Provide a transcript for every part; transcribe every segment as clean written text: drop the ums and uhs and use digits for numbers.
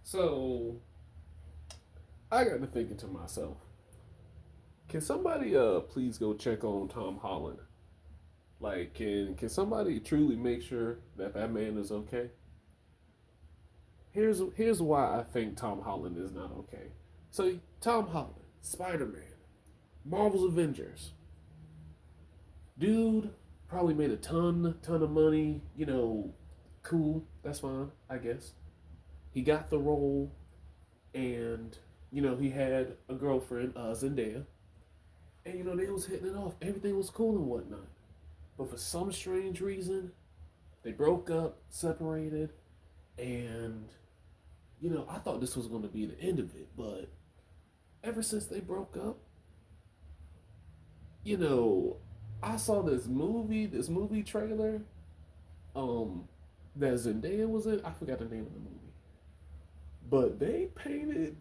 So I got to thinking to myself, can somebody please go check on Tom Holland? Like, can somebody truly make sure that that man is okay? Here's why I think Tom Holland is not okay. So Tom Holland, Spider Man, Marvel's Avengers, dude probably made a ton of money. Cool, that's fine, I guess. He got the role, and he had a girlfriend, Zendaya, and they was hitting it off. Everything was cool and whatnot. But for some strange reason, they broke up, separated, and I thought this was going to be the end of it. But ever since they broke up, you know, I saw this movie trailer, um, that Zendaya was in. I forgot the name of the movie, but they painted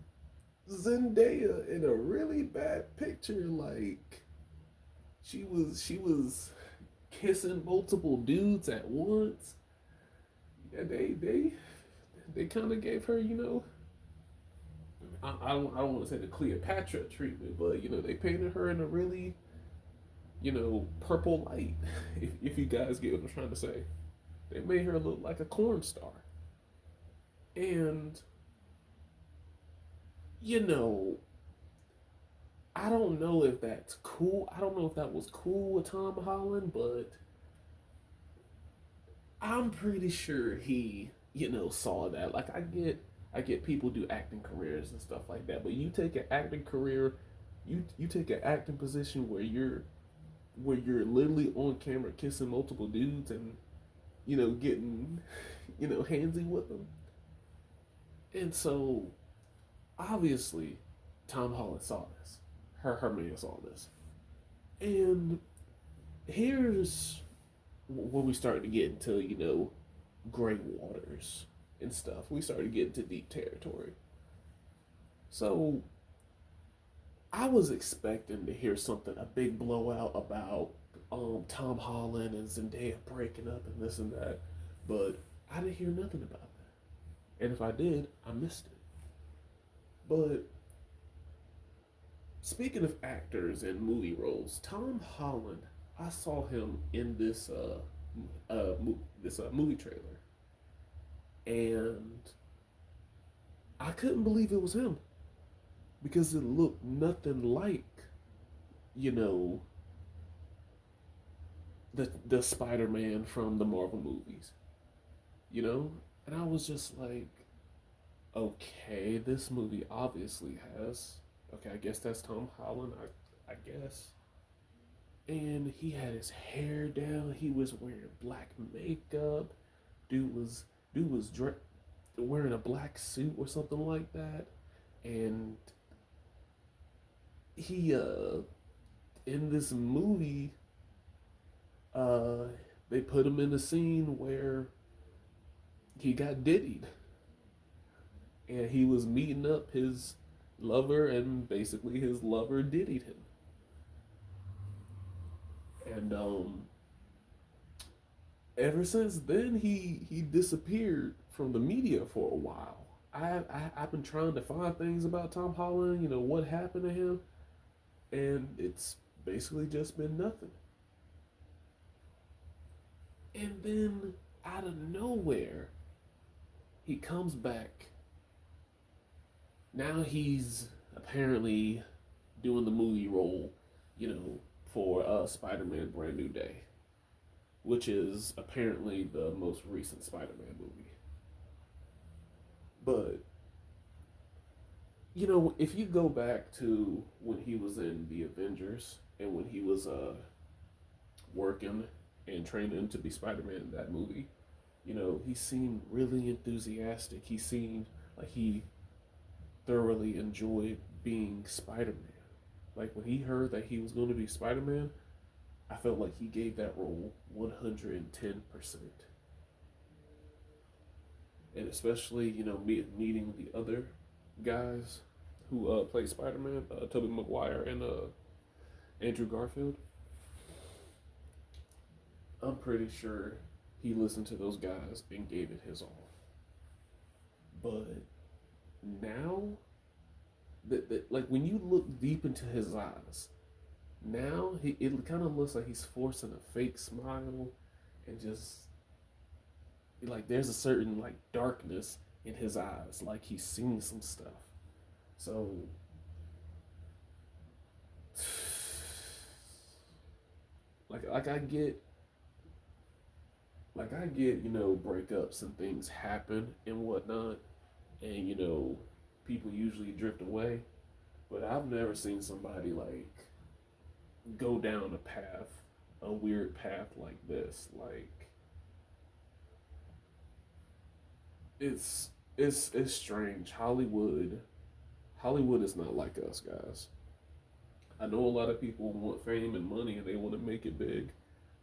Zendaya in a really bad picture. Like she was kissing multiple dudes at once. Yeah, they kind of gave her, I don't want to say the Cleopatra treatment, but they painted her in a really purple light. If you guys get what I'm trying to say, they made her look like a corn star, and you know I don't know if that's cool. I don't know if that was cool with Tom Holland, but I'm pretty sure he, saw that. Like I get people do acting careers and stuff like that, but you take an acting career, you take an acting position where you're literally on camera kissing multiple dudes and getting handsy with them. And so obviously Tom Holland saw this. Her man saw this. And here's when we start to get into, gray waters and stuff. We started getting to deep territory. So I was expecting to hear something, a big blowout about Tom Holland and Zendaya breaking up and this and that, but I didn't hear nothing about that. And if I did, I missed it. But speaking of actors and movie roles, Tom Holland, I saw him in this movie trailer, and I couldn't believe it was him because it looked nothing like you know the Spider-Man from the Marvel movies, and I was just like, okay, this movie obviously has, okay, I guess that's Tom Holland, I guess. And he had his hair down. He was wearing black makeup. Dude was dude was wearing a black suit or something like that. And he in this movie, uh they put him in a scene where he got diddied, and he was meeting up his lover, and basically his lover diddied him. And ever since then, he disappeared from the media for a while. I've been trying to find things about Tom Holland, what happened to him, and it's basically just been nothing. And then out of nowhere, he comes back. Now he's apparently doing the movie role, you know, for Spider-Man: Brand New Day, which is apparently the most recent Spider-Man movie. But if you go back to when he was in the Avengers and when he was working and training to be Spider-Man in that movie, he seemed really enthusiastic. He seemed like he thoroughly enjoyed being Spider-Man. Like when he heard that he was going to be Spider-Man, I felt like he gave that role 110%. And especially, meeting the other guys who play Spider-Man, Tobey Maguire and Andrew Garfield. I'm pretty sure he listened to those guys and gave it his all. But now that like when you look deep into his eyes, now it kind of looks like he's forcing a fake smile, and just like there's a certain like darkness in his eyes, like he's seen some stuff. So like I get, breakups and things happen and whatnot, and people usually drift away. But I've never seen somebody like go down a path, a weird path like this. Like it's strange. Hollywood is not like us, guys. I know a lot of people want fame and money and they want to make it big,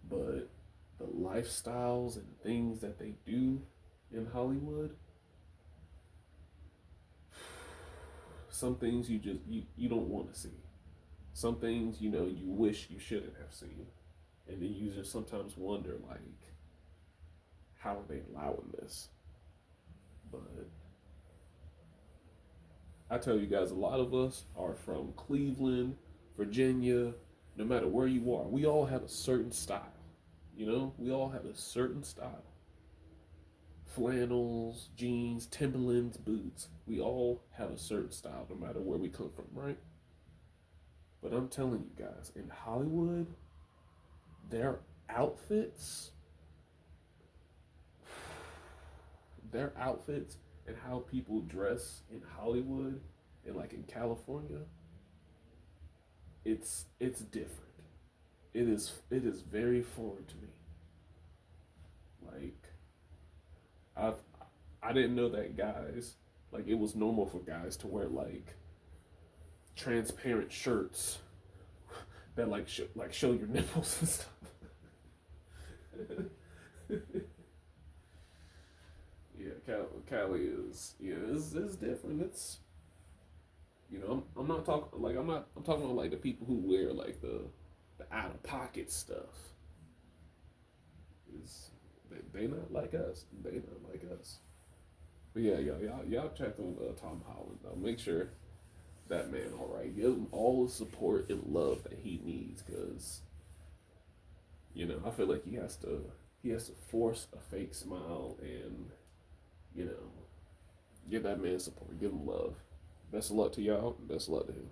but the lifestyles and things that they do in Hollywood, some things you don't want to see. Some things you wish you shouldn't have seen, and then you just sometimes wonder like, how are they allowing this? But I tell you guys, a lot of us are from Cleveland, Virginia. No matter where you are, we all have a certain style. We all have a certain style. Flannels, jeans, Timberlands, boots. We all have a certain style no matter where we come from, right? But I'm telling you guys, in Hollywood, their outfits, their outfits and how people dress in Hollywood and like in California, it's different. It is very foreign to me. Like I've I didn't know that guys, like, it was normal for guys to wear like transparent shirts that like show your nipples and stuff. Yeah, Cali is, it's different. It's I'm not talking like I'm talking about like the people who wear like the out of pocket stuff. Is they not like us. They not like us. But yeah, y'all check on Tom Holland though. Make sure that man all right. Give him all the support and love that he needs, because I feel like he has to force a fake smile and you know give that man support, give him love. Best of luck to y'all. Best of luck to him.